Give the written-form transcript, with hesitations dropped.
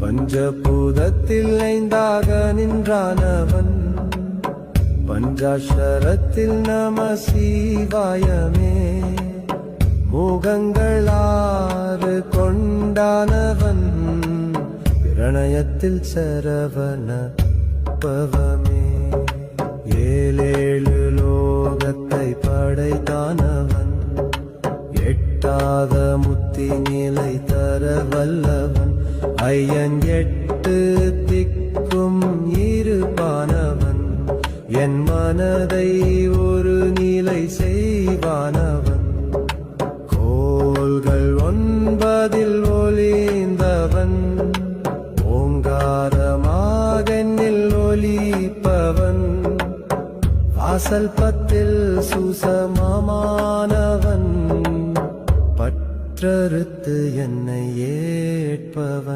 பஞ்சபூதத்தில் ஐந்தாக நின்றானவன் பஞ்சாஷரத்தில் நம சிவாயமே முகங்களாறு கொண்டானவன் பிரணயத்தில் சரவண பவமே ஏழேழு லோகத்தை படைத்தானவன் எட்டாத முத்தி நிலை தர வல்லவன் ஐயன் எட்டு திக்கும் இருப்பானவன் என் மனதை ஒரு நிலை செய்வானவன் கோள்கள் ஒன்பதில் ஒளிந்தவன் ஓங்காரமாகனில் ஒலிப்பவன் வாசல் பத்தில் சுசமமானவன் பற்றறுத்து என்னை ஏற்பவன்